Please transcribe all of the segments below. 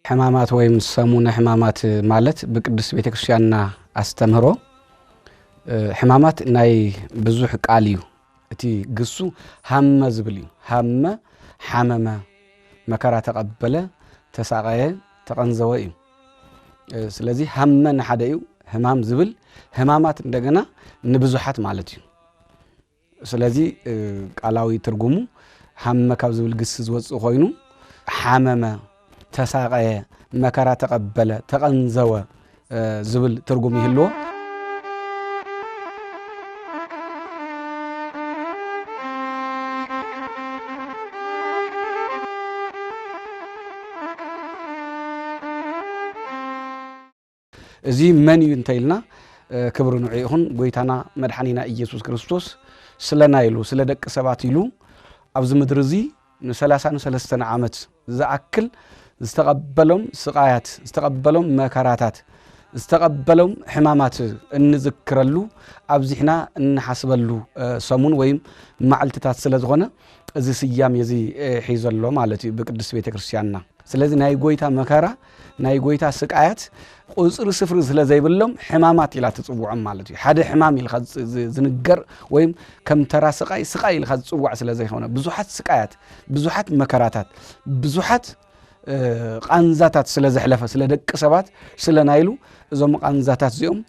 حمامات ويم سمونا حمامات مالت بقدس بيتكريستياننا استمرو حمامات ناي بزوح قاليو اتي قصو هم زبلي هم حمم مكرا تقبله تساقيه تقنزوي ስለዚህ هم نحديو حمام زبل حمامات እንደገና ንብዙሓት ማለት እዩ ስለዚህ ቃላዊ ትርጉሙ هم ካብ ዝብል ግስ ዝወጽእ ኮይኑ حمم ተሳቀየ መከራ ተቀበለ ተቀንዘወ ዝብል ትርጉም ይህልዎ እዚ መን ይንተይልና ክብሩ ንዑይኹን ጎይታና መድኃኒና ኢየሱስ ክርስቶስ ስለና ኢሉ ስለ ደቅ ሰባት ኢሉ ኣብዚ ምድሪ እዚ ን33 ዓመት ዝኣክል استقبلهم سقايات استقبلهم مكاراتات استقبلهم حمامات انذكرلو ابزحنا نحسبلو سمون ويم معلتات سلازغونه እዚ ስያም የዚ ሒዘሎ ማለት በቅዱስ ቤተክርስቲያንና ስለዚህ ናይ ጎይታ መከራ ናይ ጎይታ ስቃያት ቁጽር ስፍር ስለዘይብሎም ሕማማት ኢላ ተጽውዖም ማለት እዩ ሓደ ሕማም ኢልኻ ዝንገር ወይም ከም ተራ ስቃይ ኢልኻ ዝጽውዕ ስለዘይኾነ ብዙሓት ስቃያት ብዙሓት መከራታት ብዙሓት ቃንዛታት ስለዘሕለፈ ስለደቅ ሰባት ስለናይሉ እዞም ቃንዛታት ዚኦም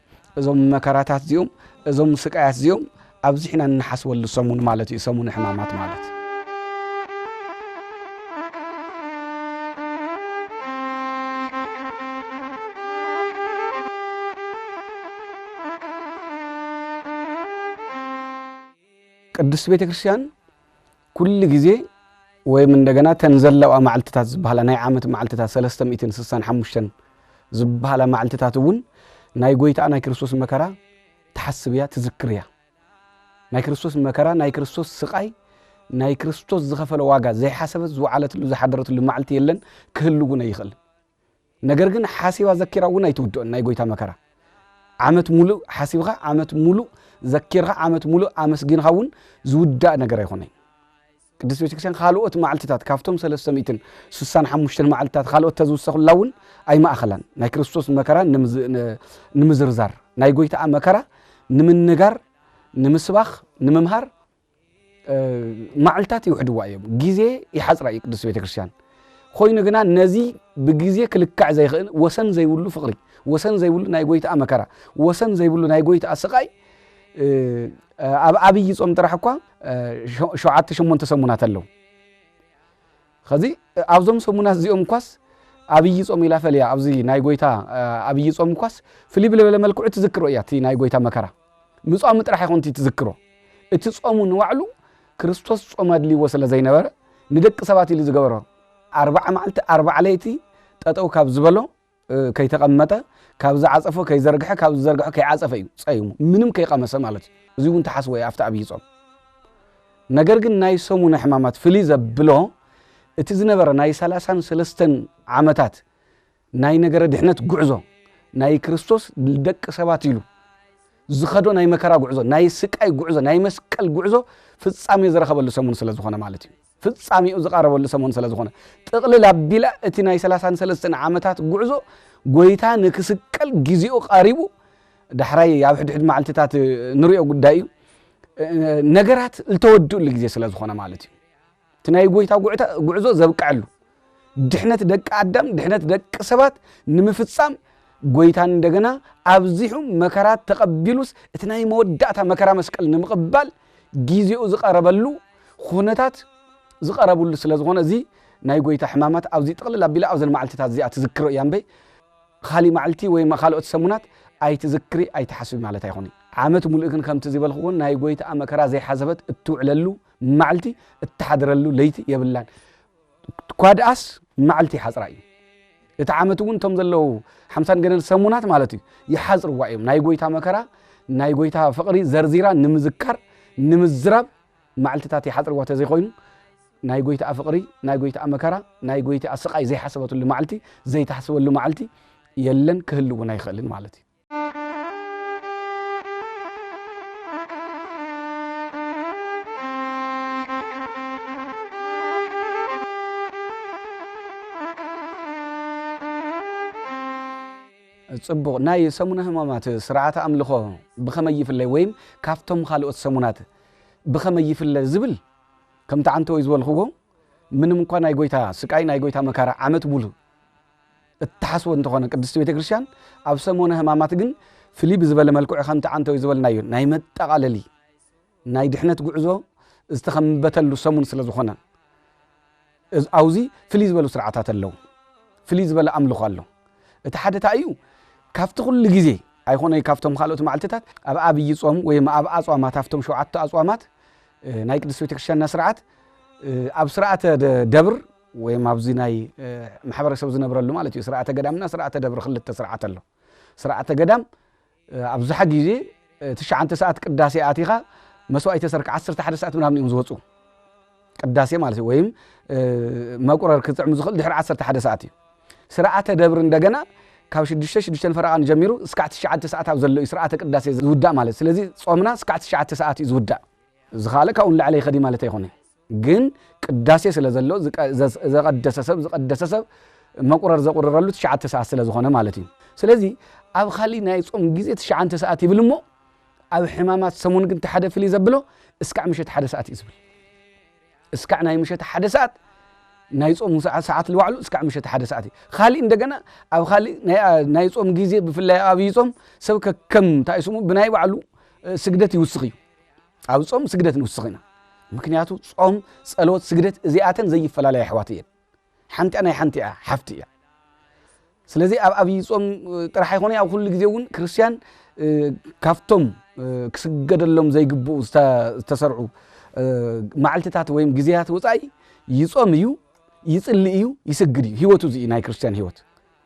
እዞም መከራታት ዚኦም እዞም ስቃያት ዚኦም ኣብዚሕና ንሓስወሉ ሰሙን ማለት እዩ ሰሙን ሕማማት ማለት ቅዱስ ቤተክርስቲያን ኩል ጊዜ ወይም እንደገና ተንዘለው ማዕልትታት ዝባሃላ ናይ ዓመት ማዕልትታት 365 ዝባሃላ ማዕልትታት እውን ናይ ጎይታ ናይ ክርስቶስ መከራ ተሐስብያ ትዝክርያ ናይ ክርስቶስ መከራ ናይ ክርስቶስ ስቃይ ናይ ክርስቶስ ዝኸፈለ ዋጋ ዘይሐሰበት ዝዓለትሉ ዝሓደረትሉ ማዕልት የለን ክህልጉነ ይኽእል ነገር ግን ሓሲባ ዘኪራውን ኣይትውድኦን ናይ ጎይታ መከራ ዓመት ሙሉ ሓሲብኻ ዓመት ሙሉ ዘኪርኻ ዓመት ሙሉ ኣመስጊንኻውን ዝውዳእ ነገር ኣይኾነይ ቅዱስ ቤተክርስቲያን ካልኦት ማዕልትታት ካፍቶም 365 ማዕልትታት ካልኦት ተዝውሰኹላውን ኣይ ማእኸላን ናይ ክርስቶስ መከራ ንምዝርዛር ናይ ጎይታ መከራ ንምንጋር ንምስባኽ ንምምሃር ማዕልታት ይውሕድዋ እዮም ግዜ ይሓጽራ ቅዱስ ቤተክርስቲያን ኮይኑ ግና ነዚ ብግዜ ክልካዕ ዘይኽእል ወሰን ዘይብሉ ፍቕሪ ወሰን ዘይብሉ ናይ ጎይታ መከራ ወሰን ዘይብሉ ናይ ጎይታ ስቃይ አብይ ጾም ጥራሕ እኳ 7-8 ሰሙናት አለው ከዚ ኣብዞም ሰሙናት ዚኦም ኳስ አብይ ጾም ይላፈልያ ኣብዚ ናይ ጎይታ አብይ ጾም ኳስ ፍሊብ ለበለ መልክዑ ትዝክሮ ያቲ ናይ ጎይታ መከራ ምጾም ጥራሕ ይኾን ትዝክሮ እቲ ጾሙ ንዋዕሉ ክርስቶስ ጾም አድሊ ወሰለ ዘይነበረ ንደቅ ሰባት ኢሉ ዝገበሮ 40 መዓልቲ 40 ለይቲ ጠጠው ካብ ዝበሎ ከይተቀመጠ ካብ ዝዓጸፈ ከይዘርግሐ ካብ ዝዘርግሐ ከይዓጸፈ እዩ ጸይሙ ምንም ከይቀመሰ ማለት እዚ እውን ተሐስቦ ያፍታ አብይ ጾም ነገር ግን ናይ ሰሙነ ሕማማት ፍሊ ዘብሎ እቲ ዝነበረ ናይ 33 ዓመታት ናይ ነገረ ድሕነት ጉዕዞ ናይ ክርስቶስ ደቅ ሰባት ኢሉ ዝኸዶ ናይ መከራ ጉዕዞ ናይ ስቃይ ጉዕዞ ናይ መስቀል ጉዕዞ ፍጻሜ ዝረኸበሉ ሰሙን ስለ ዝኾነ ማለት እዩ ፍጻሜኡ ዝቀረበሉ ሰሙን ስለ ዝኾነ ጥቕልል ኣቢላ እቲ ናይ 33 ዓመታት ጉዕዞ ጎይታ ንክስቀል ግዚኡ ቀሪቡ دحراي يا حد معلتات نريو قدايو نجرات التودو اللي جزء سلاز خنا مالتي تناي قويتا قعزو زبق علو دحنت دق عدم دحنت دق سبات نمفتصام قويتان دغنا ابزيحو مكرات تقبلوس تناي موداتا مكرا مسقل نمقبال جزيو زقربلو خونتات زقربلو سلاز خنا زي ناي قويتا حمامات ابزي تقلل بلا ابزن معلتات زي اتذكروا يانبي خالي معلتي ويما خالوت سمونات اي تذكري اي تحسب مالت ايخوني عامت ملئكن كم تزيبلخون ناي غويتا مكرا زي حسبت اتوعللو معلتي اتحضرلو ليتي يبلان كواداس معلتي حصراي اتعامتون تم زلو 50 جنن سمونات مالتي يحصر وايم ناي غويتا مكرا ناي غويتا فقري زرزيرا نمذكر نمزراب معلتاتي حصر وات زي خوينو ناي غويتا فقري ناي غويتا مكرا ناي غويتا اسقاي زي حسبتو معلتي زي تحسبلو معلتي يلن كهلونا يخلن مالتي ጽቡቕ ናይ ሰሙነ ሕማማት ስርዓተ ኣምልኾ ብኸመይ ይፍለይ ወይም ካፍቶም ካልኦት ሰሙናት ብኸመይ ይፍለይ ዝብል ከምቲ ዓንተ ወይ ዝበልኽዎ ምንም እንኳን ናይ ጎይታ ስቃይ ናይ ጎይታ መከራ ዓመት ሙሉ እተሓስቦ እንተኾነ ቅድስቲ ቤተ ክርስቲያን ኣብ ሰሙነ ሕማማት ግን ፍልይ ብዝበለ መልክዑ ከምቲ ዓንተ ወይ ዝበልናዮ ናይ መጠቓለሊ ናይ ድሕነት ጉዕዞ ዝተኸምበተሉ ሰሙን ስለ ዝኾነ ኣውዚ ፍልይ ዝበሉ ስርዓታት ኣለዉ ፍልይ ዝበለ ኣምልኾ ኣሎ እቲ ሓደ እንታይ እዩ ካብቲ ኩሉ ግዜ ኣይኮነይ ካብቶም ካልኦት መዓልትታት ኣብ ዓብይ ጾም ወይ ኣብ ኣጽዋማት ኣብቶም 7 ኣጽዋማት ናይ ቅድስቲ ቤተ ክርስቲያንና ስርዓት ኣብ ስርዓተ ደብር ወይ ኣብዚ ናይ ማሕበረሰብ ዝነብረሉ ማለት እዩ ስርዓተ ገዳምና ስርዓተ ደብር ክልተ ስርዓት ኣሎ ስርዓተ ገዳም ኣብዝሓ ግዜ 9 ሰዓት ቅዳሴ ኣቲኻ መስዋእቲ ተሰርክ 11 ሰዓት ምናምን እዮም ዝወፁ ቅዳሴ ማለት እዩ ወይም መቁረር ክጥዕም ዝኽእል ድሕሪ 11 ሰዓት እዩ ስርዓተ ደብር እንደገና ካብ 6 ፈረቓን ጀሚሩ እስካዕ 9 ሰዓት ኣብ ዘሎ ስርዓተ ቅዳሴ ዝውዳእ ማለት ስለዚ ጾምና እስካዕ 9 ሰዓት እዩ ዝውዳእ ዝኻለ ካብኡ ንላዕሊ ይኸዲ ማለት ኣይኮነን ግን ቅዳሴ ስለ ዘሎ ዝቀደሰ ሰብ መቁረር ዘቁረረሉ 9 ሰዓት ስለ ዝኾነ ማለት እዩ ስለዚ ኣብ ካሊእ ናይ ጾም ግዜ 9 ሰዓት ይብል እሞ ኣብ ሕማማት ሰሙን ግን ተሓደ ፍልይ ዘብሎ እስካዕ ምሸት 1 ሰዓት እዩ ዝብል እስካዕ ናይ ምሸት 1 ሰዓት ናይ ጾም ሰዓት ልዋዕሉ እስካዕ ምሸት 1 ሰዓት እዩ ካሊእ እንደገና ኣብ ካሊእ ናይ ጾም ግዜ ብፍላይ ኣብይ ጾም ሰብ ከም ታይስሙ ብናይ ባዕሉ ስግደት ይውስኽ እዩ ኣብ ጾም ስግደት ንውስኽ ኢና ምክንያቱ ጾም ጸሎት ስግደት እዚኣተን ዘይፈላለያ ኣሕዋት እየን ሓንቲኣ ናይ ሓንቲኣ ሓፍቲ እያ ስለዚ ኣብ ኣብይ ጾም ጥራሕ ኣይኮነ ኣብ ኩሉ ግዜ እውን ክርስቲያን ካፍቶም ክስገደሎም ዘይግብኡ ዝተሰርዑ መዓልትታት ወይም ግዜያት ወፃኢ ይጾም እዩ ይጽሊ እዩ ይስግድ እዩ ህይወቱ እዚ ናይ ክርስቲያን ህይወት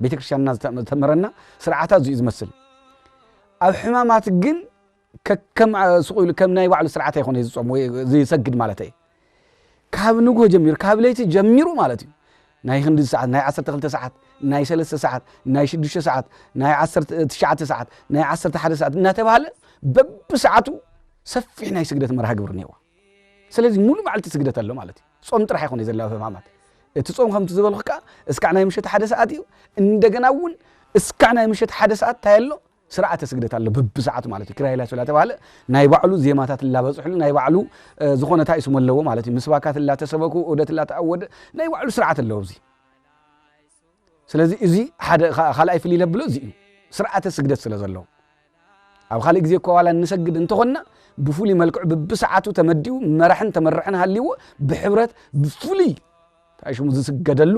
ቤተ ክርስቲያንና ዝተመረና ስርዓታት እዚ ዝመስል ኣብ ሕማማት ግን ከም ስቁሉ ከም ናይ ባዕሉ ስርዓት ኣይኮነ ዝጾም ወይ ዝሰግድ ማለት እዩ ካብ ንግሆ ጀሚሩ ካብ ለይቲ ጀሚሩ ማለት እዩ ናይ 2 ሰዓት ናይ 12 ሰዓት ናይ 3 ሰዓት ናይ 6 ሰዓት ናይ 19 ሰዓት ናይ 11 ሰዓት እናተባሃለ በብሰዓቱ ሰፊሕ ናይ ስግደት መርሃ ግብር ነይዋ ስለዚ ሙሉ መዓልቲ ስግደት ኣሎ ማለት እዩ ጾም ጥራሕ ኣይኮነ ዘለው ሕማማት እቲ ጾም ከምቲ ዝበልኩካ እስካዕ ናይ ምሸት 1 ሰዓት እዩ እንደገና እውን እስካዕ ናይ ምሸት 1 ሰዓት ታየሎ ስርዓተ ስግደት ኣሎ በብሰዓቱ ማለት እዩ ክራይ ላይ ስለተባለ ናይ ባዕሉ ዜማታት ላበጽሕሉ ናይ ባዕሉ ዝኾነ ታይስሙ ኣለዎ ማለት እዩ ምስባካት ላተሰበኩ ዑደት ላተዓወደ ናይ ባዕሉ ስርዓት ኣለዎ እዚ ስለዚ እዚ ሓደ ካልኣይ ፍልይ ለብሎ እዚ እዩ ስርዓተ ስግደት ስለ ዘለዎ ኣብ ካልእ ግዜ ኮዋላ እንሰግድ እንተኾንና ብፍሉይ መልክዑ በብሰዓቱ ተመዲኡ መራሕን ተመርሕን ሃልይዎ ብሕብረት ብፍሉይ ታይሽሙ ዝስገደሉ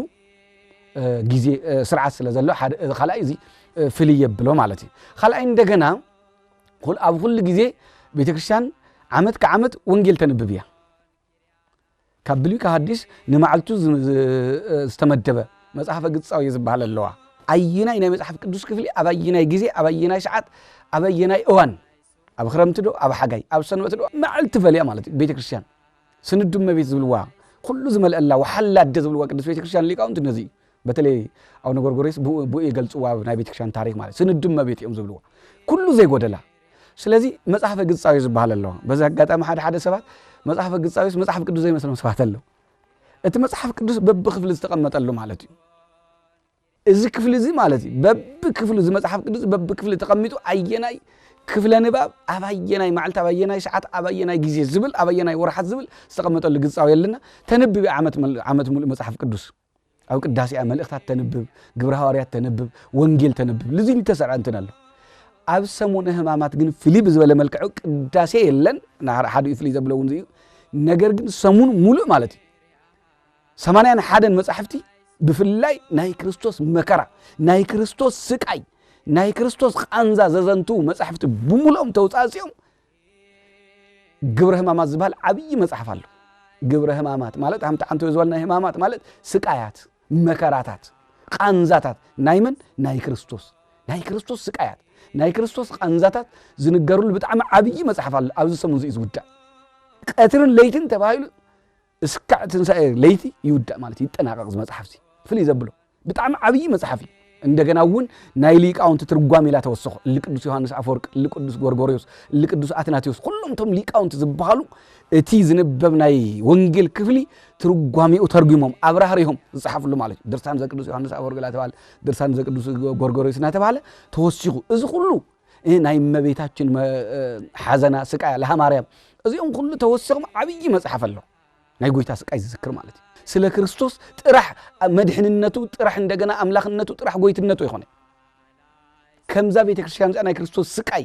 ግዜ ስርዓት ስለ ዘሎ ሓደ ካልኣይ እዚ ፍልይ የብሎ ማለት እዩ ካልኣይ እንደገና ኣብ ኩሉ ግዜ ቤተ ክርስቲያን ዓመት ከዓመት ወንጌል ተንብብ እያ ካብ ብሉይ ካብ ሐዲስ ንመዓልቱ ዝተመደበ መጽሓፈ ግጻዊ ዝበሃል ኣለዋ ኣየናይ ናይ መጽሓፍ ቅዱስ ክፍሊ ኣብ ኣየናይ ግዜ ኣብ ኣየናይ ሰዓት ኣብ ኣየናይ እዋን ኣብ ክረምቲ ዶ ኣብ ሓጋይ ኣብ ሰንበት ዶ መዓልቲ ፈልያ ማለት እዩ ቤተ ክርስቲያን ስንዱ እመቤት ዝብልዋ ኩሉ ዝመልአላ ወሓላ ደ ዝብልዋ ቅዱስ ቤተ ክርስቲያን ሊቃውንት ነዚ በተለይ አቡነ ጎርጎርዮስ ብኡ ይገልጽዋ ናይ ቤተ ክርስቲያን ታሪክ ማለት ስንዱ እመቤት እዮም ዝብልዋ ኩሉ ዘይጎደላ ስለዚ መጽሓፈ ግጻዊ ዝበሃል ኣለዋ በዛ አጋጣሚ ሓደ ሰባት መጽሓፈ ግጻዊስ መጽሓፍ ቅዱስ ዘይመስሎም ሰባት ኣለዉ እቲ መጽሓፍ ቅዱስ በብክፍሊ ዝተቀመጠሉ ማለት እዩ እዚ ክፍሊ እዚ ማለት እዩ በብክፍሊ እዚ መጽሓፍ ቅዱስ በብክፍሊ ተቀሚጡ ኣየናይ ክፍለ ንባብ ኣባየናይ መዓልቲ ኣባየናይ ሰዓት ኣባየናይ ግዜ ዝብል ኣባየናይ ወርሓት ዝብል ዝተቀመጠሉ ግጻዊ የለና ተንብብ ዓመት ሙሉ መጽሓፍ ቅዱስ ኣብ ቅዳሴ መልእክታት ተንብብ ግብረ ሐዋርያት ተንብብ ወንጌል ተንብብ ለዚ ተሰርዐ እንትን ኣሎ ኣብ ሰሙነ ሕማማት ግን ፍልይ ብዝበለ መልክዑ ቅዳሴ የለን ሓደ ፍልይ ዘብለውን እዩ ነገር ግን ሰሙን ሙሉእ ማለት እዩ 81 መጽሓፍቲ ብፍላይ ናይ ክርስቶስ መከራ ናይ ክርስቶስ ስቃይ ናይ ክርስቶስ ቃንዛ ዘዘንቱ መጽሓፍቲ ብሙሉኦም ተውጻጽኦም ግብረ ሕማማት ዝበሃል ዓብይ መጽሓፍ ኣሎ ግብረ ሕማማት ማለት ኣምታ አንተ ዝወልና ሕማማት ማለት ስቃያት መከራታት ቃንዛታት ናይመን ናይ ክርስቶስ ስቃያት ናይ ክርስቶስ ቃንዛታት ዝንገሩሉ ብጣዕሚ ዓብይ መጽሓፍ ኣሎ ኣብዚ ሰሙን እዚ ዝውዳእ ቀትርን ለይትን ተባሂሉ እስካዕ ትንሳኤ ለይቲ ይውዳእ ማለት ይጠናቀቕ መጽሓፍ እዚ ፍልይ ዘብሎ ብጣዕሚ ዓብይ መጽሓፍ እዩ እንደገናውን ናይ ሊቃውንት ትርጓሜ ላ ተወሰኹ ለቅዱስ ዮሐንስ አፈወርቅ ለቅዱስ ጎርጎርዮስ ለቅዱስ አትናቴዎስ ሁሉም ቶም ሊቃውንት ዝባሃሉ እቲ ዝነበብ ናይ ወንጌል ክፍሊ ትርጓሜኡ ተርጉሞም አብራህሪሆም ዝጽሐፍሉ ማለት ድርሳን ዘቅዱስ ዮሐንስ አፈወርቅ ላ ተባለ ድርሳን ዘቅዱስ ጎርጎርዮስ ና ተባለ ተወሲኹ እዚ ሁሉ ናይ እመቤታችን ሐዘና ስቃይ ለሃ ማርያም እዚኦም ሁሉ ተወሲኹም ዓብይ መጽሐፍ አለው ናይ ጎይታ ስቃይ ዝዝክር ማለት ስለ ክርስቶስ ጥራሕ መድህንነቱ ጥራሕ እንደገና አምላክነቱ ጥራሕ ጎይትነቱ ይሆነ ከምዛ ቤተክርስቲያን ናይ ክርስቶስ ስቃይ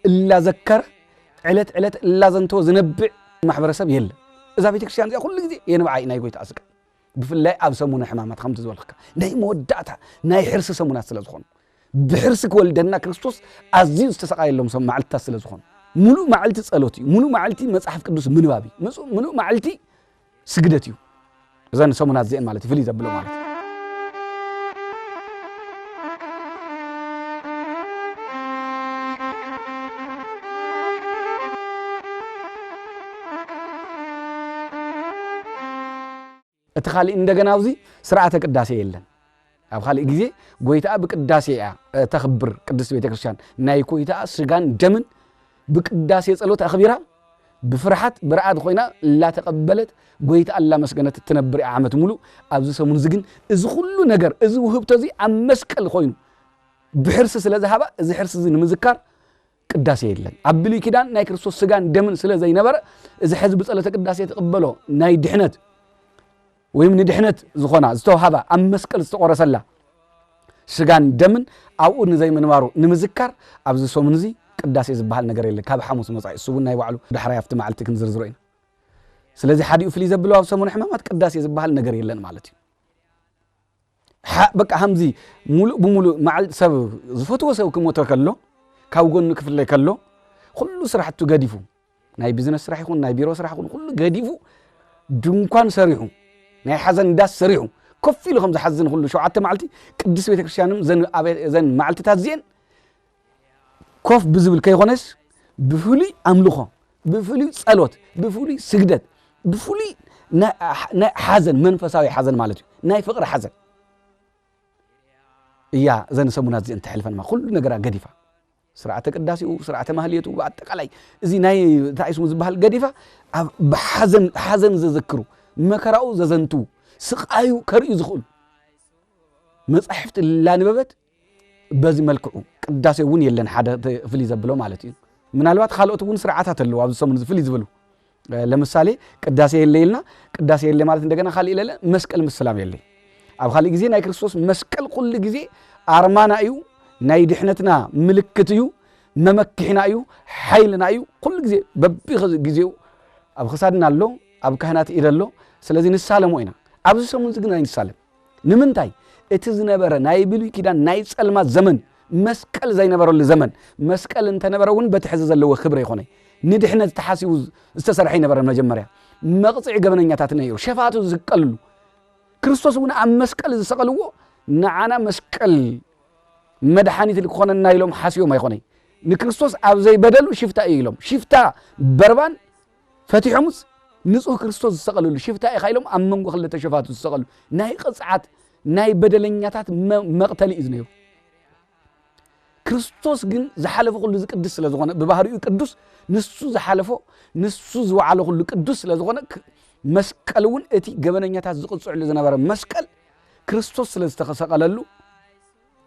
እላ ዘከረ ዕለት ዕለት እላ ዘንቶ ዝነብዕ ማሕበረሰብ የለ እዛ ቤተክርስቲያን ሁሉ ጊዜ የንብዓይ ናይ ጎይታ ስቃይ ብፍላይ ኣብ ሰሙነ ሕማማት ከምቲ ዝበልካ ናይ መወዳእታ ናይ ሕርሲ ሰሙናት ስለ ዝኾኑ ብሕርሲ ክወልደና ክርስቶስ ኣዝዩ ዝተሰቃየሎም ሰም መዓልትታት ስለ ዝኾኑ ሙሉእ መዓልቲ ጸሎት እዩ ሙሉእ መዓልቲ መጽሐፍ ቅዱስ ምንባብ እዩ ሙሉእ መዓልቲ ስግደት እዩ እዘን ሰሙናት ዚአን ማለት ፍልይ ዘብሎ ማለት እቲ ኻልእ እንደገና ኣብዚ ስርዓተ ቅዳሴ የለን ኣብ ኻልእ ግዜ ጎይታ ብቅዳሴ ተኽብር ቅድስት ቤተክርስቲያን ናይ ጎይታ ስጋን ደምን ብቅዳሴ ጸሎት አኽቢራ بفرحات برعاد خوينا لا تقبلت قويت الله مسكنت تنبر عامة ملو أبز سمون زجن إذ كل نجر إذ وهب تزي عم مسكل خوين بحرس سلازة هبا إذ حرس زين مذكر قداسي يلن عبلي كدان ناي كريستوس سجان دمن سلازة ينبر إذ حزب سألة قداسي تقبله ناي دحنت ويمن دحنت زخونا زتو هبا عم مسكل استقرا سلا سجان دمن أو نزي من مارو نمذكر أبز سمون زي قداسي زبحال نجر يلك كاب حموس مصاي السبون ناي وعلو دحرا يفتم معلتك نزرزرين سلازي حد يفلي زبلوا في سمون حمامات قداسي زبحال نجر يلن مالتي بقى همزي ملو بملو معل سب زفتو سو كم وتكلو كاوغون كفل كلو كله سرحتو قديفو ناي بزنس سرح يكون ناي بيرو سرح يكون كله قديفو دنكان سريحو ناي حزن داس سريحو كفي له خمس حزن كله شو عدت معلتي قدس بيتك كريستيانم زن معلتي تازين كوف بزبل كيغونس بفولي أملوخه بفولي صلوت بفولي سجدت بفولي نا حزن منفساوي حزن مالتي ناي فقر حزن يا زين سمونات زين تحلفن ما كل نجرا قديفة سرعة قداسي وسرعة مهليته وبعتقلي زي ناي تعيش مزبهال قديفة حزن زذكروا مكراو ززنتو سقايو كريو زخول مصحفت لا نببت بزي ملكعو قداسي ون يلن حدا فلي زبلو مالتي من الوقت خالوت ون سرعات اللو ابز سمون فلي زبلو لمثالي قداسي يليلنا قداسي يلي مالت እንደገና خالي يلل مسقل مسلام يلي ኣብ خالي ግዜ ናይ ክርስቶስ መስቀል ኩሉ ግዜ አርማና እዩ ናይ ድሕነትና ምልክት እዩ መመክሕና እዩ ሓይልና እዩ ኩሉ ግዜ በቢ ግዜው ኣብ ክሳድና ኣሎ ኣብ ካህናት ኢደሎ ስለዚህ ንሳለሞ ኢና ኣብዚ ሰሙን ዝግና ንሳለም ንምንታይ እቲ ዝነበረ ናይ ብሉይ ኪዳን ናይ ጸልማት ዘመን መስቀል ዘይነበረሉ ዘመን መስቀል እንተነበረውን በትሕዚ ዘለዎ ክብረ ይኾነ ንድሕነት ተሓሲቡ ዝተሰርሐ ይነበረ መጀመርያ መቕጽዕ ገበነኛታት ነይሩ ሸፋቱ ዝቀልሉ ክርስቶስ ውን ኣብ መስቀል ዝሰቀልዎ ንዓና መስቀል መድሓኒት ልኮነና ኢሎም ሓሲዮም አይኾነ ንክርስቶስ ኣብ ዘይበደሉ ሽፍታ ኢሎም ሽፍታ በርባን ፈቲሖሙስ ንጹህ ክርስቶስ ዝሰቀልሉ ሽፍታ ኢሎም ኣብ መንጎ ክልተ ሸፋቱ ዝሰቀሉ ናይ ቅጽዓት ናይ በደለኛታት መቅተሊ ኢዝነዩ ክርስቶስ ግን ዝሓለፈ ሁሉ ዝቅድስ ስለ ዝኾነ በባህሪኡ ቅዱስ ንሱ ዝሓለፈ ንሱ ዝወዓለ ሁሉ ቅዱስ ስለ ዝኾነ መስቀልውን እቲ ገበነኛታት ዝቅጽዕሉ ዝነበረ መስቀል ክርስቶስ ስለ ዝተሰቀለሉ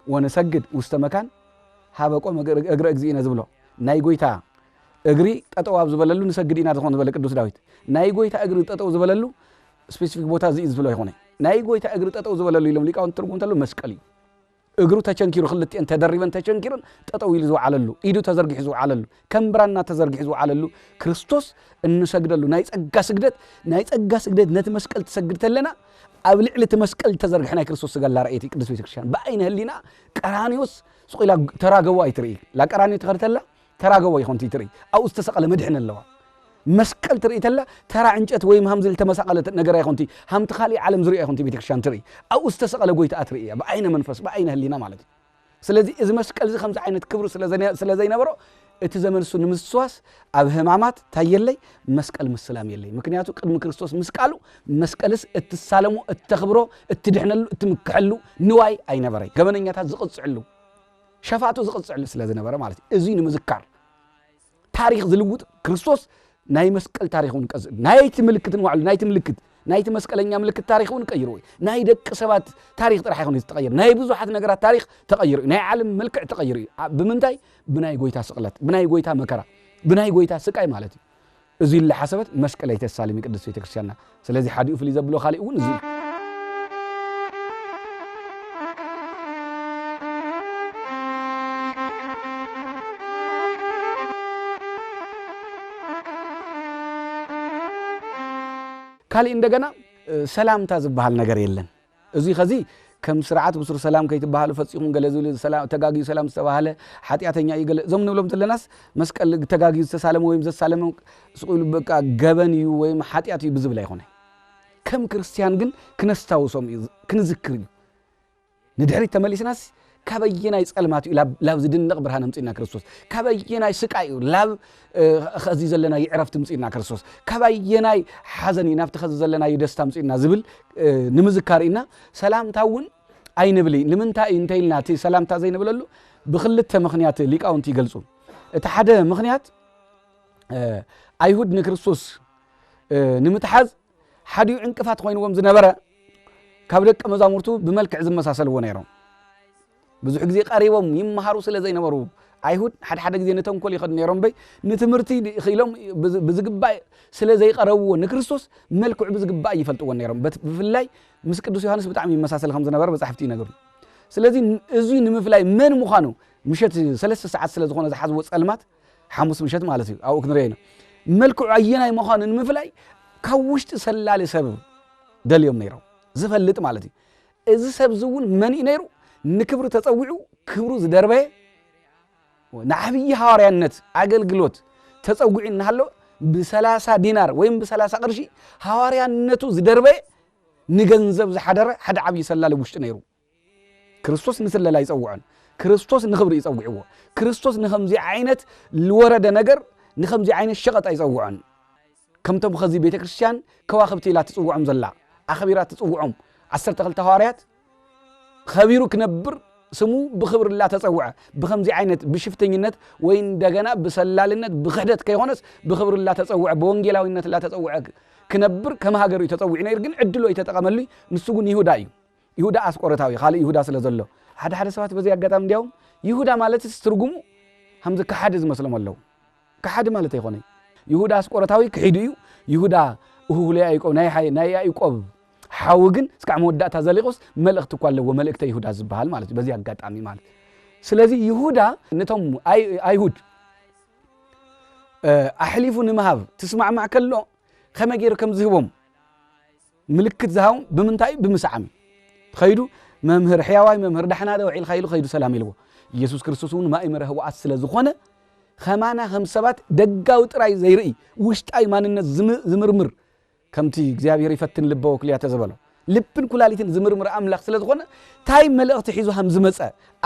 ወነሰግድ ውስተ መካን ሃበቆም እግረ እግዚእነ ዝብሎ ናይ ጎይታ እግሪ ጠጠው ዝበለሉ ንሰግድ ኢና ዝኾነ ዝበለ ቅዱስ ዳዊት ናይ ጎይታ እግሪ ጠጠው ዝበለሉ ስፔሲፊክ ቦታ ዝብሎ ይኾነ ናይ ጎይታ እግሪ ጠጠው ዝበለሉ ኢሎም ሊቃውንት ትርጉም ተሉ መስቀል እዩ እግሩ ተቸንኪሩ ክልጥን ተደሪበን ተቸንኪሩን ጠጠው ኢሉ ዝዓለሉ ኢዱ ተዘርጊሑ ዝዓለሉ ከምብራና ተዘርጊሑ ዝዓለሉ ክርስቶስ እንሰግደሉ ናይ ጸጋ ስግደት ነቲ መስቀል ተሰግድ ተለና ኣብ ልዕሊ እቲ መስቀል ተዘርጊሑ ናይ ክርስቶስ ስጋ ላርአይቲ ቅዱስ ቤተክርስቲያን በአይነ ህሊና ቀራኒዮስ ስቆላ ተራገው አይትርኢ ላ ቀራኒዮ ተኸርተላ ተራገው ይኾንቲ ትርኢ አው ዝተሰቀለ መድሕን ኣለዋ መስቀል ትርኢ ተላ ተራ ዕንጨት ወይ ሃምዝል ተመሳቀለ ነገር አይኾንቲ ሃምቲ ኻሊ ዓለም ዝርኢ አይኾንቲ ቤተክርስቲያን ትርኢ አው ዝተሰቀለ ጎይታ ትርኢ በአይነ መንፈስ በአይነ ህሊና ማለት ስለዚህ እዚ መስቀል እዚ ከምዚ ዓይነት ክብሩ ስለዘይነበሮ اتزمن سو نمسواس اب همامات تايلي مسقل مسلام يلي مكنياتو قدم كريستوس مسقالو مسقلس اتسالمو اتخبرو اتدحنلو اتمكحلو نواي اي نبري غمنኛታ ዝቅጽዕሉ ሸፋቱ ዝቅጽዕሉ ስለዝነበረ ማለት እዚ ንምዝካር ታሪክ ዝልውጥ ክርስቶስ ናይ መስቀል ታሪኹን ቀዝ ናይቲ ምልክትን ዋዕሉ ናይቲ ምልክት ናይቲ መስቀለኛ ምልክት ታሪኹን ቀይሩ ናይ ደቅ ሰባት ታሪክ ጥራሕ ይኹን ዝተቀየር ናይ ብዙሓት ነገራት ታሪክ ተቀይሩ ናይ ዓለም መልክዕ ተቀይሩ ብምንታይ ብናይ ጎይታ ስቅለት ብናይ ጎይታ መከራ ብናይ ጎይታ ስቃይ ማለት እዚ ለሐሰበት መስቀል አይተሳልም ቅዱስ ቤተክርስቲያንና ስለዚህ ሐዲኡ ፍሊ ዘብሎ ኻሊኡን እዚ ካሊ እንደገና ሰላምታ ዝባሃል ነገር የለን እዚ ኸዚ ከም ስርዓት ብሱር ሰላም ከይትባሃሉ ፈጽሙን ገለዙል ሰላም ተጋጊ ሰላም ዝተባሃለ ኃጢአተኛ ይገለ ዘምንብሎም ተለናስ መስቀል ተጋጊ ዝተሳለመ ወይም ዘሳለመ ስቁሉ በቃ ገበንዩ ወይም ኃጢአት ይብዝብላ ይሆነ ከም ክርስቲያን ግን ክነስታውሶም ክንዝክር ንድሕሪት ተመሊስናስ ካበየናይ ጸልማት ላብ ዝድንቅ ብርሃን ምጽና ክርስቶስ ካበየናይ ስቃይ ላብ ኸዚ ዘለና ይዕረፍት ምጽና ክርስቶስ ካበየናይ ሐዘን ይናፍት ኸዚ ዘለና ይደስታ ምጽና ዝብል ንምዝካሪና ሰላምታውን አይንብሊ ንምንታይ እንተይልና ቲ ሰላምታ ዘይንብለሉ ብክልተ ምኽንያት ሊቃውንቲ ይገልጹ እቲ ሓደ ምኽንያት አይሁድ ንክርስቶስ ንምትሐዝ ሓዲኡ ዕንቅፋት ኮይንዎም ዝነበረ ካብ ደቀ መዛሙርቱ ብመልክዕ ዝመሳሰልዎ ነይሮም ብዙሕ ግዜ ቀሪቦም ይመሃሩ ስለ ዘይነበሩ አይሁድ ሓደ ግዜ ነተንኮል ይኸድ ነይሮም በይ ንትምርቲ ኺሎም ብዝግባእ ስለ ዘይቀረብዎ ንክርስቶስ መልክዕ ብዝግባእ ይፈልጥዎ ነይሮም ብፍላይ ምስ ቅዱስ ዮሐንስ ብጣዕሚ ይመሳሰል ከም ዝነበረ መጻሕፍቲ ይነግሩ ስለዚህ እዚ ንምፍላይ መን ምዃኑ ምሸት 3 ሰዓት ስለ ዝኾነ ዝሓዝዎ ጸልማት ሐሙስ ምሸት ማለት እዩ አው ክንረይና መልክዑ አየናይ ምዃኑ ንምፍላይ ካብ ውሽጢ ሰላሊ ሰብ ደልዮም ነይሮም ዝፈልጥ ማለት እዩ እዚ ሰብ ዝውን መን ነይሩ ንክብሩ ተጸውዑ ክብሩ ዝደርበየ ንዓብይ ሐዋርያነት አገልግሎት ተጸውዒና ሃሎ ብ30 ዲናር ወይም ብ30 ቅርሺ ሐዋርያነቱ ዝደርበየ ንገንዘብ ዝሓደረ ሓደ ዓብይ ሰላሊ ውሽጢ ነይሩ ክርስቶስ ንስለላ ይጸውዖን ክርስቶስ ንክብሩ ይጸውዕዎ ክርስቶስ ንኸምዚ ዓይነት ልወረደ ነገር ንኸምዚ ዓይነት ሸቀጥ ይጸውዖን ከምቶም ኸዚ ቤተክርስቲያን ከዋኽብቲ ኢላ ትጽውዖም ዘላ አኸቢራ ትጽውዖም 12 ሐዋርያት خبيرو كنبر سمو بخبر الله تتصوع بخمزي عينت بشفتنينت وين دغنا بسلالنت بخدت كيهونس بخبر الله تتصوع بونجيلاوينت الله تتصوع كنبر كما هاجرو يتتصوعنا يرجن عدلو يتتقملي نسغون يهودا اسقرتاوي خالي يهودا ስለዘሎ ሓደ ሰባት በዚህ አጋጣሚ እንዲያው ይሁዳ ማለት ትርጉሙ همز كحد ዝመስሎም አለው كحد ማለት አይሆነ ይሁዳ አስቆረታዊ ክሂዱ ይሁዳ ሁሉ ያይቆብ ናይ ያይቆብ حاوجن سكع مودعتا زليقوس ملأخت كله وملأخت يهودا زبال مالت بزي أقاطعمي مالت سلازي يهودا نتوم أيهود أحلفوا نمهاب تسمع مع كله خما غير كم زهوم ملكت زهوم بمنتاي بمسعمي خيدو ممهر حيواي ممهر دحنا وعيل خيلو خيدو سلام يلو يسوع كريستوسون ما امره هو اسل زخونه خمانا هم سبات دغاو طراي زيري وشطاي ماننت زمرمر كمتي እግዚአብሔር ይፈትን ልበው ክሊያ ተዘበለው ልብን ኩላሊትን ዝምርምር አምላክ ስለዝኾነ ታይ መልእክት ሒዙ هم ዝመጸ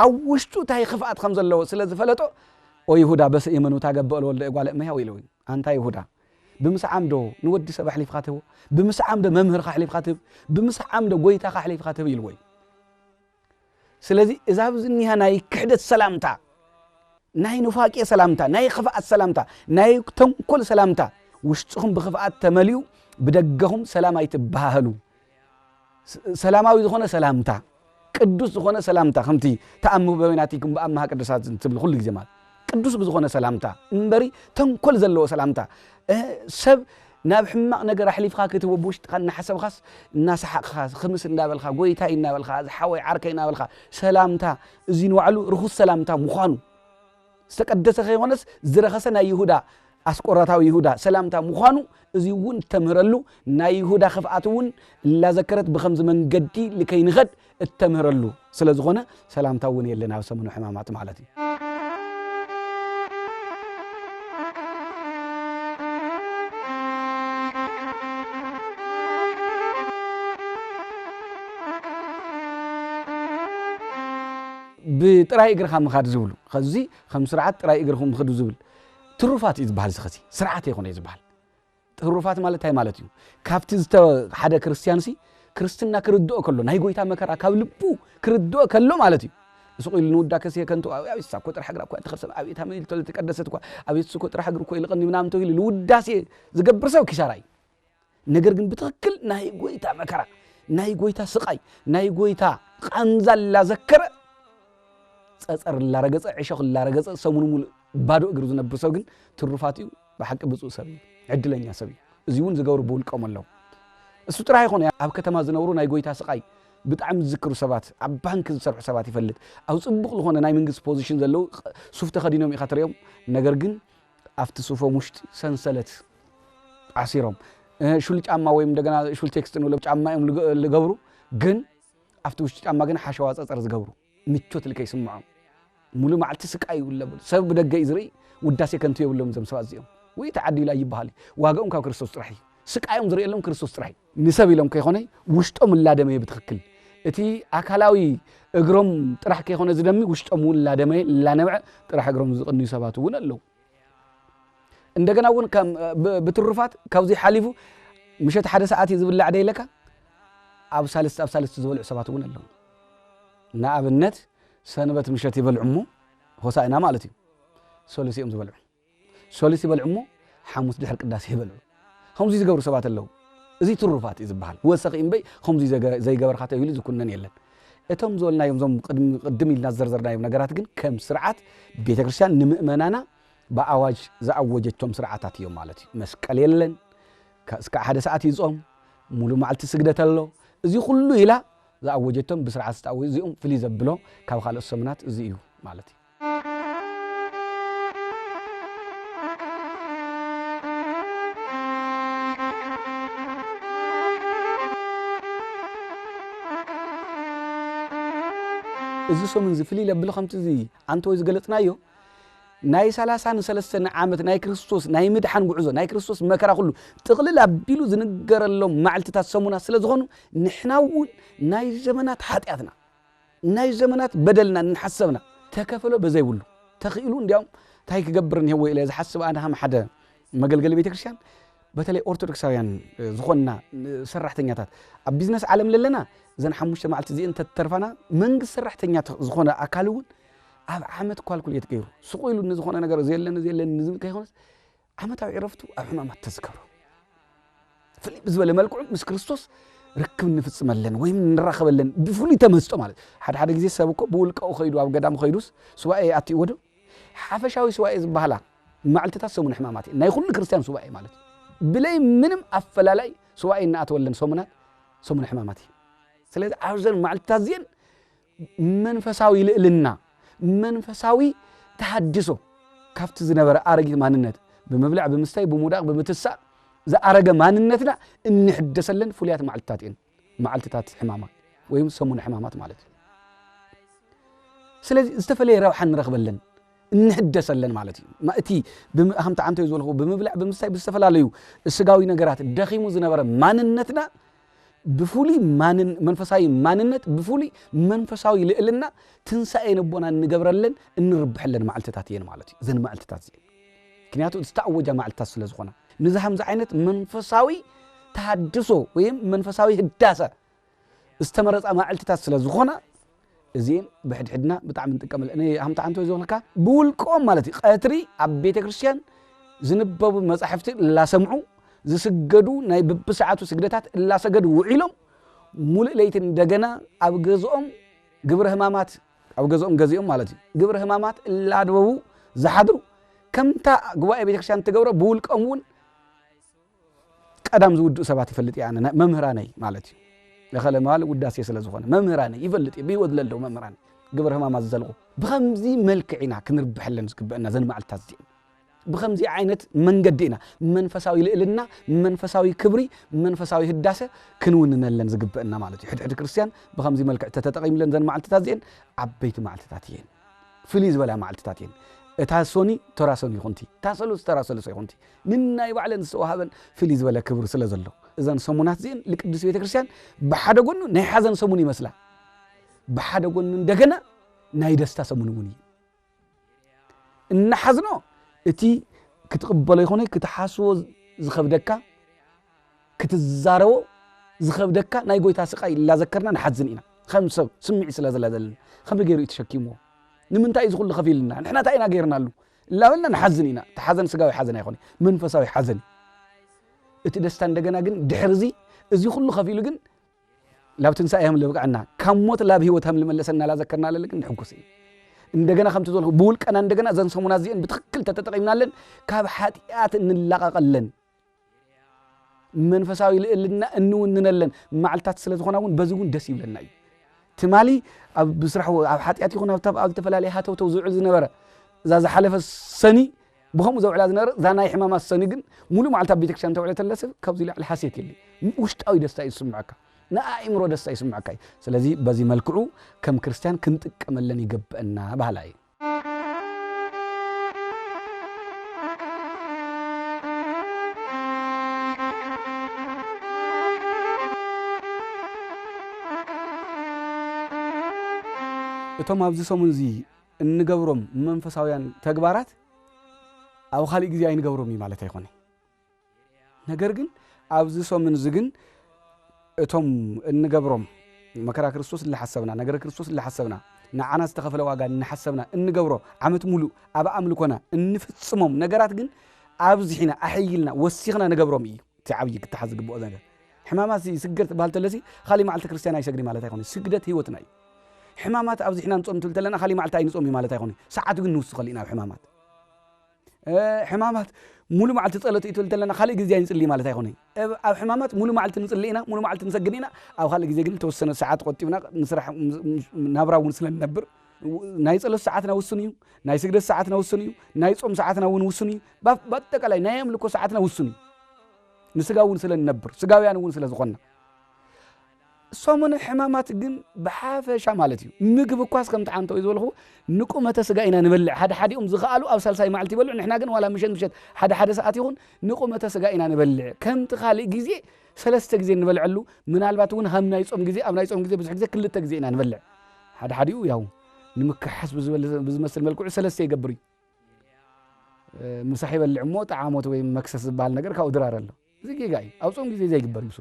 አውሽጡ ታይ خفአት ከም ዘለዎ ስለዝፈለጦ ኦ ይሁዳ በስ የመኑ ታገበለ ወልደ ጓለ ማያው ይለው አንታ ይሁዳ ብምስዓምዶ ንወዲ ሰብ አሕሊፍ ካተው ብምስዓምዶ መምህር ካሕሊፍ ካተው ብምስዓምዶ ጎይታ ካሕሊፍ ካተው ይልወይ ስለዚህ እዛብ ዝኒሃ ናይ ክህደት ሰላምታ ናይ ንፋቄ ሰላምታ ናይ خفአት ሰላምታ ናይ ተንኮል ሰላምታ ውሽጥኹም بخفአት ተመሊዩ بدقهم سلاماي تباهلو سلاماوي زخونه سلامتا قدوس زخونه سلامتا خمتي تأمو بيناتكم بأمها قدسات تبل كل جمال قدوس بزخونه سلامتا انبري تنكل زلو سلامتا سب ناب حماق نجر حليفخا كتب بوشت قلنا حسب خاص الناس حق خاص خمس نابلخا قويتا نابلخا حوي عركي نابلخا سلامتا زين وعلو رخص سلامتا مخانو استقدس خيونس زرخسنا يهودا أسقرتاو يهودا سلامتا مخانو እዚውን ተምረሉ ናይ ይሁዳ خفአቱን ላዘከረት በخمس መንገዲ ለከይ ንገድ ተምረሉ ስለዝኾነ ሰላምታውን የለና ሰሙኑ ሕማማት ማለት እዩ بطراي اغرخا مخاد زبلو خزي خم سرعات طراي اغرخم مخدو زبل ትሩፋት ይዝባል ዝኸሲ ስርዓት ይኾነ ይዝባል ትሩፋት ማለት ታይ ማለት እዩ ካብቲ ሓደ ክርስቲያን ሲ ክርስትና ክርድኦ ከሎ ናይ ጎይታ መከራ ካብ ልቡ ክርድኦ ከሎ ማለት እዩ እስቁ ልንውዳ ከሲ ከንቱ አብይሳ ኮ ጥራሕ ግራ ኮ ተኸርሰም አብይታ ምን ተቀደሰት ኮ አብይስ ኮ ጥራሕ ግራ ኮ ይልቀኒ ምናምን ተይል ልውዳሴ ዝገብር ሰብ ኪሳራይ ነገር ግን ብትክክል ናይ ጎይታ መከራ ናይ ጎይታ ስቃይ ናይ ጎይታ ቃንዛላ ዘከረ ጸጸር ላረገጸ ዕሾኽ ላረገጸ ሰሙኑ ሙሉ ባዶ እግሩ ዝነብር ሰው ግን ትሩፋት እዩ በሐቅ ብፁዕ ሰብ ዕድለኛ ሰብ እዚውን ዝገብሩ ብውልቆም ኣለው እሱ ጥራይ ኾነ ኣብ ከተማ ዝነብሩ ናይ ጎይታ ስቃይ ብጣዕሚ ዝዝክሩ ሰባት ኣብ ባንክ ዝሰርሑ ሰባት ይፈልጥ ኣብ ጽቡቕ ዝኾነ ናይ መንግስት ፖዚሽን ዘለው ሱፍ ተኸዲኖም ኢኻ ትሪኦም ነገር ግን ኣብቲ ሱፎም ውሽጢ ሰንሰለት ኣሲሮም ሹል ጫማ ወይ እንደገና ሹል ቴክስት ነው ጫማ እዮም ዝገብሩ ግን ኣብቲ ውሽጢ ጫማ ግን ሓሸዋ ጸጸር ዝገብሩ ምቾት ልከይ ስምዖም ሙሉ ማዕልቲ ስቃይ ይውለብ ሰብ በደገ ይዝሪ ውዳሴ ከንቱ ይብሎም ዘም ሰባት እዚኦም ወይ ተዓዲላ ይባሃል ዋጋኦም ካብ ክርስቶስ ጥራይ ስቃዮም ዝሪየሎም ክርስቶስ ጥራይ ንሰብ ኢሎም ከይኾነ ውሽጦም ላደመ ብትክክል እቲ አካላዊ እግሮም ጥራሕ ከይኾነ ዝደሚ ውሽጦም ላደመ ላነብዕ ጥራሕ እግሮም ዝቕንዩ ሰባት እውን ኣለው እንደገና እውን ከም ብትሩፋት ካብዚ ሓሊፉ ምሸት ሓደ ሰዓት ዝብላዕ ደይለካ ኣብ ሳልስት ዝበልዑ ሰባት እውን ኣለው ንኣብነት ሰንበት ምሸት ይበልዑሞ ሆሳዕና ማለት እዩ ሶሉሲኦም ዝበልዑ ሶሉሲ ይበልዑሞ ሓሙስ ድሕር ቅዳሴ ይበልዑ ከምዚ ዝገብሩ ሰባት ኣለው እዚ ትሩፋት እዩ ዝበሃል ወሰኺ እምበይ ከምዚ ዘይገበርካ ተይሉ ዝኩነን የለን እቶም ዝበልናዮም ዞም ቅድም ኢልና ዘርዘርናዮም ነገራት ግን ከም ስርዓት ቤተክርስትያን ንምእመናና በአዋጅ ዘአወጀቶም ስርዓታት እዮም ማለት እዩ መስቀል የለን እስከ ሓደ ሰዓት ይጾም ሙሉ ማዕልቲ ስግደት ኣሎ እዚ ሁሉ ኢላ ዘአወጀቶም ብስርዓት ዝተአወጁ እዚኦም ፍልይ ዘብሎ ካብ ካልኦት ሰሙናት እዚ እዩ ማለት እዩ እዚ ሰሙን ዝፍልይ ዘብሎ ከምቲ እዚ አንተ ወይ ዝገለጽናዮ ናይ 33 ዓመት ናይ ክርስቶስ ናይ ምድሓን ጉዕዞ ናይ ክርስቶስ መከራ ሁሉ ጥቕልል አቢሉ ዝንገረሎም ማዕልትታት ሰሙናት ስለ ዝኾኑ ንሕናውን ናይ ዘመናት ኃጢአትና ናይ ዘመናት በደልና ንሐሰብና ተከፈሎ በዘይብሉ ተኽኢሉ እንዲያውም ታይ ክገብርን ይሄው ኢለ ዝሐስብ ኣነ ከም ሓደ መገልገሊ ቤተክርስትያን በተለይ ኦርቶዶክሳውያን ዝኾንና ሰራሕተኛታት ኣብ ቢዝነስ ዓለም ለለና ዘን 5 ማዕልቲ እዚአን ተተርፋና መንግስት ሰራሕተኛ ዝኾነ አካል እውን ኣብ ዓመት ኳልኩሌት ገይሩ ስቁኢሉ ንዝኾነ ነገር ዘየለን ንዝም ከይኾነስ ዓመታዊ ዕረፍቱ ኣብ ሕማማት ተዝከሩ ፍልይ ብዝበለ መልክዑ ምስ ክርስቶስ ርክብ ንፍጽመለን ወይ ንራኸበለን ብፍሉይ ተመስጦ ማለት ሓደ ግዜ ሰብ እኮ ብውልቀው ኸይዱ ኣብ ገዳም ኸይዱስ ሱባኤ ኣትዩ ወዶ ሓፈሻዊ ሱባኤ ዝበሃላ ማዕልትታት ሰሙን ሕማማት ናይ ኩሉ ክርስቲያን ሱባኤ ማለት ብለይ ምንም ኣፈላላይ ሱባኤ እናኣተወለን ሰሙን ሕማማት ስለዚህ ኣብዘን ማዕልትታት እዚአን መንፈሳዊ ልዕልና መንፈሳዊ ተሐድሶ ካፍት ዝነበረ አረጊት ማንነት በመብላዕ በመስታይ በሙዳቅ በመተሳቅ ዘአረገ ማንነትና እንሕደሰለን ፍሉያት ማዕልትታት ሕማማት ወይም ሰሙን ሕማማት ማለት ስለዚህ ዝተፈለየ ረብሓ ንረኽበለን እንሕደሰለን ማለት እዩ ማእቲ ከምታ አንተ ይዘልኹ በመብላዕ በመስታይ ብዝተፈላለዩ ስጋዊ ነገራት ደኺሙ ዝነበረ ማንነትና بفولي منفساي ماننت بفولي منفساوي لإلنا تنسى نبونا نجبرلن نربح لنا معلتاتين مالتي زين معلتات زين كنياتو استعوجا معلتات سلازخونا نزهم زعينت منفساوي تحدثو ويم منفساوي هداسة استمرت معلتات سلازخونا زين بحدنا بتعمل تكمل أنا هم تعنتو يزولك بولكم مالتي قاتري عبيت كريستيان زنبب مصحفتي لا سمعوا زسجدوا ناي بساعات سجدتات لا سجدوا وعيلهم مولئ ليتن دجنا أو جزءهم جبر همامات أو جزءهم جزيهم مالتي جبر همامات لا دوو زحدروا كم تا جواء بيتكشان تجورا بولك أمون قدام زود سبعة فلت يعني ممهراني مالتي دخل مال وداسي سلازخونا ممهراني يفلت بيود للو ممهراني جبر همامات زلقوا بخمزي ملك عنا كنربح لنا نسكبنا زين مع التزيين بخمزي عينت من قدينا منفساوي لنا منفساوي كبري منفساوي هداسة كنوننا لنا نسكبنا مالتي حد كريستيان بخمزي ملك تتقيم لنا زين مع التزيين عبيت مع التزيين فليز ولا مع التزيين تاسوني تراسوني خنتي تاسلوس تراسلوس خنتي ننا يبعلن سوهابن فليز ولا كبر سلازلو اذا سمونات زين لقدس بيت كريستيان بحد غنو ناي حزن سموني مسلا بحد غنو እንደገና ናይ ደስታ ሰሙን ሙኒ ان حزنو اتي ክትقبله يخونه ክትحاسو ዝخبدካ ክትዛረو ዝخبدካ ናይ ጎይታ ስቃይ لا ذكرنا نحزن ኢና ከም ሰብ ስምዒ ስለ ዘለዘልና ከም ገይሩ ይተሸኪምዎ ንምንታይ ዝኹሉ ከፊልና ንሕና ታይና ገይርናሉ ላበልና نحزن ኢና ተሐዘን ስጋዊ ሐዘን አይኮነ መንፈሳዊ ሐዘን እቲ ደስታ እንደገና ግን ድሕርዚ እዚ ሁሉ ከፊሉ ግን ላብ ትንሳኤም ለብቃና ከሞት ላብ ህይወትም ለመለሰና لا ذكرنا ለልክ ንሕኩስ እንደገና ከም ትዘልኩ ብውልቀና እንደገና ዘን ሰሙና ዚን ብትክክል ተተጠቂምናለን ካብ ኃጢአት እንላቀቀለን መንፈሳዊ ልዕልና እንውንነለን ማዕልታት ስለዝኾናውን በዚውን ደስ ይብለና እዩ ትማሊ ኣብ ብስራሑ ኣብ ኃጢአት ይኹን ኣብ ተፈላለየ ሃተውተው ዝውዕል ዝነበረ እዛ ዝሓለፈ ሰኒ ብኸምኡ ዘውዕላ ዝነበረ ዛናይ ሕማማት ሰኒ ግን ሙሉእ ማዕልታት ቤተክርስትያን ተውዕለ ተለሰብ ካብዚ ላዕሊ ሓሴት የለ ውሽጣዊ ደስታ ይስምዓካ ንኣእምሮ ደስታ ይስምዓካ ስለዚ በዚ መልክዑ ከም ክርስቲያን ክንጥቀመለን ይገበአና ባህላይ እቶም ኣብዚ ሰሙን እዚ እንገብሮም መንፈሳውያን ተግባራት ኣብ ኻሊእ ግዜ አይንገብሮም ማለት አይኮነ ነገር ግን ኣብዚ ሰሙን እዚ ግን እቶም እንገብሮም መከራ ክርስቶስ ለሐሰብና ነገር ክርስቶስ ለሐሰብና ንዓና ዝተኸፈለ ዋጋ እንሐሰብና እንገብሮ ዓመት ሙሉ ኣብ ኣምልኮና እንፍጽሞም ነገራት ግን ኣብዚ ሒና ኣሕይልና ወሲኽና ነገብሮም እዩ ተዓብይ ክትሓዝ ግብኦ ነገር ሕማማት ይስግድ ባልተ ለሲ ኻሊ ማዕልተ ክርስቲያን አይሰግድ ማለት አይኮነ ስግደት ህይወትና እዩ ሕማማት ኣብዚ ሒና እንጾም ትልተለና ኻሊ ማዕልተ አይንጾም ማለት አይኮነ ሰዓቱ ግን ንውስ ኸሊና ሕማማት ሕማማት ሙሉ ማዕልተ ጸሎት ይትልተለና ኻሊ ግዜ አይንጽሊ ማለት አይኮነ ኣብ ሕማማት ሙሉ ማዕልተ ንጽሊና ሙሉ ማዕልተ ንሰግድና ኣብ ኻሊ ግዜ ግን ተወሰነ ሰዓት ቆጢብና ንስራሕ ናብራውን ስለነብር ናይ ጸሎት ሰዓትና ውስን እዩ ናይ ስግደት ሰዓትና ውስን እዩ ናይ ጾም ሰዓትና ውስን እዩ በአጠቃላይ ናይ አምልኮ ሰዓትና ውስን እዩ ንስጋውን ስለነብር ስጋውያንውን ስለዝኾና ሰሙነ ሕማማት ግን በሓፈሻ ማለት እዩ ምግብ ኳስ ከም ተዓንተው ይዝበልኹ ንቁመተ ስጋ ኢና ንበልዕ ሓደ ዝኻአሉ ኣብ ሳልሳይ ማዕልቲ ይበልዑ ንሕና ግን ዋላ ምሸት ሓደ ሰዓት ይኹን ንቁመተ ስጋ ኢና ንበልዕ ከምቲ ኻሊእ ግዜ ሰለስተ ግዜ ንበልዐሉ ምናልባት እውን ከም ናይ ጾም ግዜ ኣብ ናይ ጾም ግዜ ብዙሕ ግዜ ክልተ ግዜ ኢና ንበልዕ ሓደኡ ያው ንምክሓስ ብዝመስል መልክዑ ሰለስተ ይገብር እዩ ምሳሕ ይበልዕ እሞ ጣዓሞት ወይ መክሰስ ዝበሃል ነገር ካብኡ ድራር ኣሎ እዚ ጌጋ እዩ ኣብ ጾም ግዜ ዘይግበር እዩ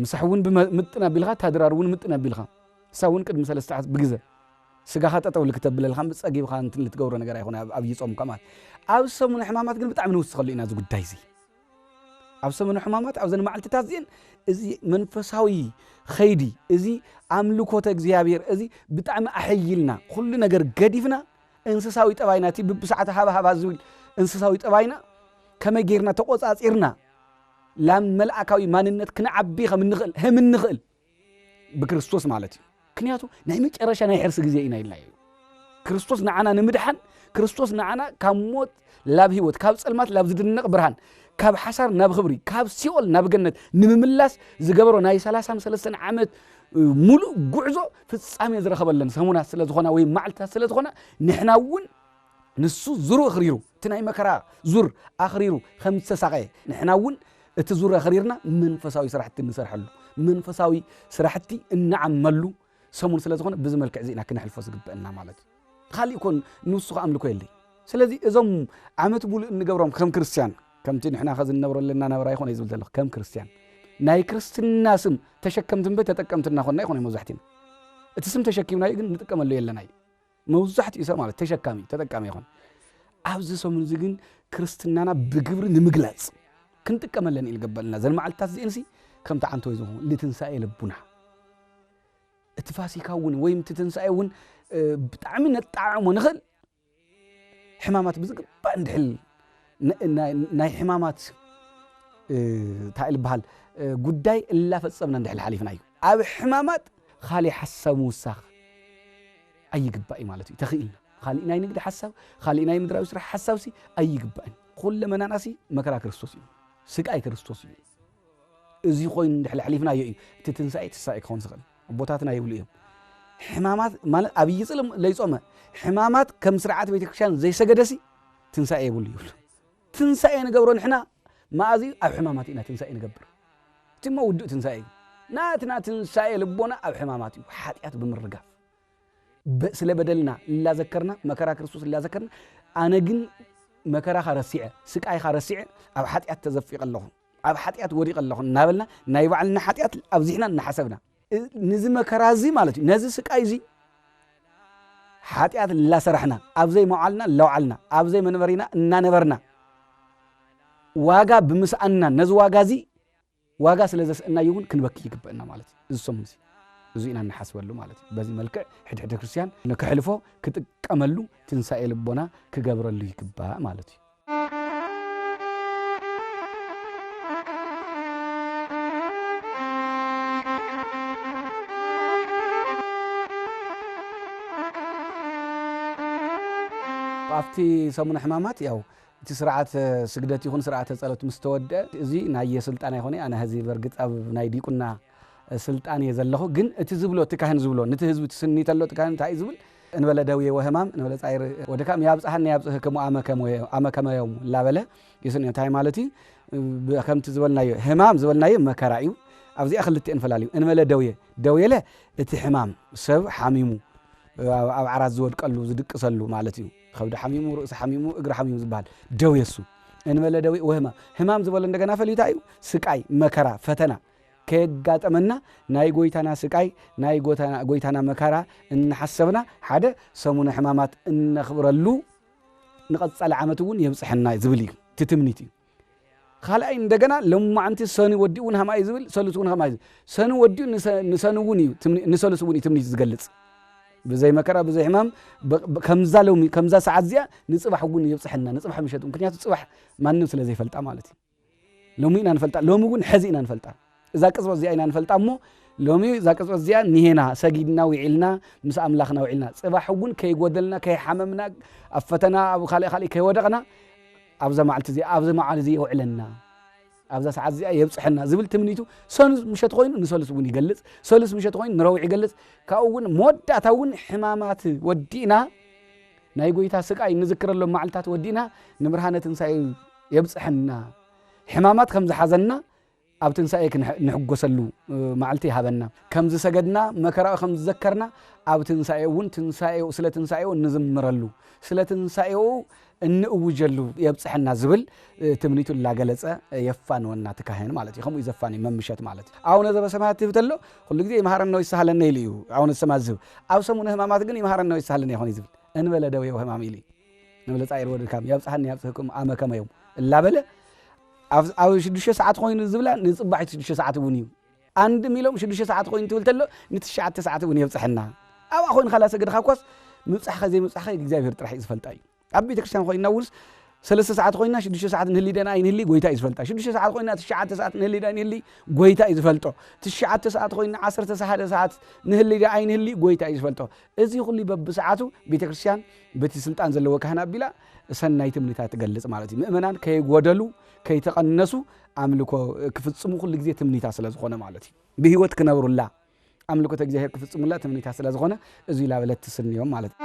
مسحون بمتنا بالخا تدرارون متنا بالخا ساون قد مثلا استعس بجزء سجاها تطول كتب للخام بس أجيب خان تنلت جورنا جراي هنا أبي صوم كمان أو سمون حمامات قلت بتعملوا وسخلينا زوج دايزي أو سمون حمامات أو زين معلت تازين إزي منفساوي خيدي إزي عملوا كوتك زيابير إزي بتعمل أحيلنا كلنا جر جديفنا إنسساوي تبعنا تي بساعة هذا زوج إنسساوي تبعنا كما جيرنا تقص أسيرنا لام ملأكاوي ماننت كنعبي هم نغل بكريستوس مالتي كنياتو ناي مጨረሻ ናይ ሕርስ ግዜ ኢና ኢልና ክርስቶስ ንዓና ንምድሓን ክርስቶስ ንዓና ካብ ሞት ላብ ህይወት ካብ ጸልማት ላብ ዝድነቕ ብርሃን ካብ ሓሳር ናብ ክብሪ ካብ ሲኦል ናብ ገነት ንምምላስ ዝገበሮ ናይ 33 ዓመት ሙሉ ጉዕዞ ፍጻሜ ዝረኸበለን ሰሙና ስለ ዝኾና ወይ ማዕልታ ስለ ዝኾና ንሕናውን ንሱ ዙሩ ኣኽሪሩ እቲ ናይ መከራ ዙር ኣኽሪሩ ከም ዝተሳቀየ ንሕናውን እቲ ዙር ኣኽሪርና መንፈሳዊ ስራሕቲ ንሰርሐሉ መንፈሳዊ ስራሕቲ እናዓመሉ ሰሙን ስለ ዝኾነ ብዚ መልክዕ ዚና ክነሕልፎ ዝግበአና ማለት ኻሊ ይኮን ንሱ ኣምልኮ የለይ ስለዚ እዞም ዓመት ሙሉ እንገብሮም ከም ክርስቲያን ከምቲ ንሕና ኸዝነብረለና ናብራ ይኾነ ይዝብል ዘለኹ ከም ክርስቲያን ናይ ክርስትና ስም ተሸከምትን በተጠቀምትና ኾንና ይኾነ መብዛሕቲና እቲ ስም ተሸኪምና ግን ንጥቀመሉ የለና መብዛሕቲኡ ሰብ ማለት ተሸካሚ ተጠቃሚ ይኾን ኣብዚ ሰሙን እዚ ግን ክርስትናና ብግብሪ ንምግላጽ ክንጥቀመለን ይልገበልና ዘን ማዕልታት ዚንሲ ከም ተዓንቶ ይዘኹ ልትንሳኤ ልቡና اتفاسيكاون ويم تتنسايون بطعم نطعم ونخل حمامات بزقبا ندحل ناي حمامات تايل بحال قداي الا فصمنا ندحل حليفنا ايو اب حمامات خالي حسب وساخ اي قباي مالتي تخيلنا خالي ناي نقد حسب خالي ناي مدراوي سرح حسابسي اي قباي كل مناناسي مكرا كريستوس سقاي كريستوس ازي خوين ندحل حليفنا ايو تتنساي تساي كون سخل ቦታትና ይብልዩ ሕማማት ማለት አብይ ጽልም ለይጾመ ሕማማት ከም ስርዓት ቤተክርስቲያን ዘይሰገደሲ ትንሳኤ ይብልዩ ትንሳኤ ንገብሮ ንሕና ማዚ ኣብ ሕማማት ኢና ትንሳኤ ንገብር ትሞ ውድእ ትንሳኤ ናትና ትንሳኤ ልቦና ኣብ ሕማማት እዩ ኃጢአት ብምርጋፍ ስለ በደልና ላዘከርና መከራ ክርስቶስ ላዘከርና አነ ግን مكرا خرسيع سقاي خرسيع أب حتيات تزفق الله أب حتيات وريق الله نابلنا نايبعلنا حتيات أبزحنا نحسبنا نزي مكرا زي مالتي نزي سقاي زي حتيات لا سرحنا أب زي معلنا لو علنا أب زي منبرينا نانبرنا واجا بمسأنا نز واجا زي واجا سلزس إننا يقول كنبكي يقبلنا مالتي السمزي زينا نحسب له مالتي بزي ملك حد كريستيان نكحلفه كتكملو تنسى لبنا كجبر اللي يكبا مالتي عفتي سمون حمامات ياو تسرعت سجدت يكون سرعت تصلت مستود زي ناي سلطان يخوني انا هذه برغط اب ناي ديقنا سلطان يزلخو جن اتزبلو تكاهن زبلو نت حزب تسني تلو تكاهن تاي زبل انبل داوي وهمام انبل صاير ودكام يابصحن يابصح كمو امكم يوم لا بله يسن تاي مالتي كم تزبلنايو همام زبلنايو مكرايو ابزي اخلت انفلاليو انبل داوي له اتي همام سب حميمو اب عراز زود قلو زدقسلو مالتي خود حميمو رؤس حميمو اغر حميمو زبال داويسو انبل داوي وهمام همام زبل እንደገና ፈሊታዩ ስቃይ መከራ ፈተና كجاتمنا ناي غويتانا سقاي ناي غويتانا مكارا ان حسبنا حدا سمون حمامات ان نخبرلو نقصل عامتون يبصحنا زبلي تتمنيتي خالاي እንደገና لما انت سني وديون هما يزبل سلسون هما سني وديون نسنوني نسلسوني تمنيت زغلص بزي مكرا بزي حمام كمزا ساعات زيا نصبحون يبصحنا نصبح مشت مكنياتو صبح مانن سلازي فلطا مالتي لومينا نفلطا لومغون حزينا نفلطا إذا كسب زينا نفلطامو لومي إذا كسب زيا نهينا سجدنا وعلنا مس أملاخنا وعلنا صباحون كي جودلنا كي حممنا أفتنا أبو خالي كي ودقنا أبزا معلت زي أبزا معل زي وعلنا أبزا ساعات زي يبصحنا زبل تمنيتو سولس مش هتقولين نسولس وني جلس سولس مش هتقولين نروح يجلس كأون مودة تون حمامات ودينا نايجويتا سقاي نذكر له معلتات ودينا نمرهانة تنسى يبصحنا حمامات خمس حزنا أب تنسايك نحجسلو معلتي هذنا كم سجدنا مكرا خم ذكرنا أب تنسايون تنسايو سلا تنسايو نزمرلو سلا تنسايو نوجلو يبصحنا زبل تمنيتو لا جلسة يفان ونا تكهن مالتي خمو يزفاني ممشات مالتي أو نذا بسمات تفتلو كل جدي مهارن نوي سهلنا يليو أو نسمع زب أو سمونه ما تجني مهارن نوي سهلنا يخوني زبل أنا بلا دوي وهم عميلي نبلا تعير ورد كام يبصحني يبصحكم أما كم يوم لا بلا أو شدوشة ساعات خوين الزبلة نصبح شدوشة ساعات ونيو عند ميلهم شدوشة ساعات خوين تقولتله نتشعت ساعات ونيو بصحنا أو أخوين خلاص قد خاكوس مصح زي مصح إجزاء راح يزفلتاي أبي تكشان خوين نورس ثلاث ساعات خوينا شدوشة ساعات نهلي دنا ينهلي قويتا يزفلتا شدوشة ساعات خوينا تشعت ساعات نهلي دنا ينهلي قويتا يزفلتو تشعت ساعات خوينا 10 ساعات نهلي دنا ينهلي قويتا يزفلتو إزي خلي بب ساعته بيتكشان بتسلطان زلوا كهنا بلا سنايت منيتات تجلس مالتي مؤمنان كي غودلو كي تقنسوا عملكو كفصمو كل غزي تمنيتا سلازخونه مالتي بهيوت كنبروا الله عملكو تجزاهر كفصمو الله تمنيتا سلازخونه ازي لا بلت تسنيوم مالتي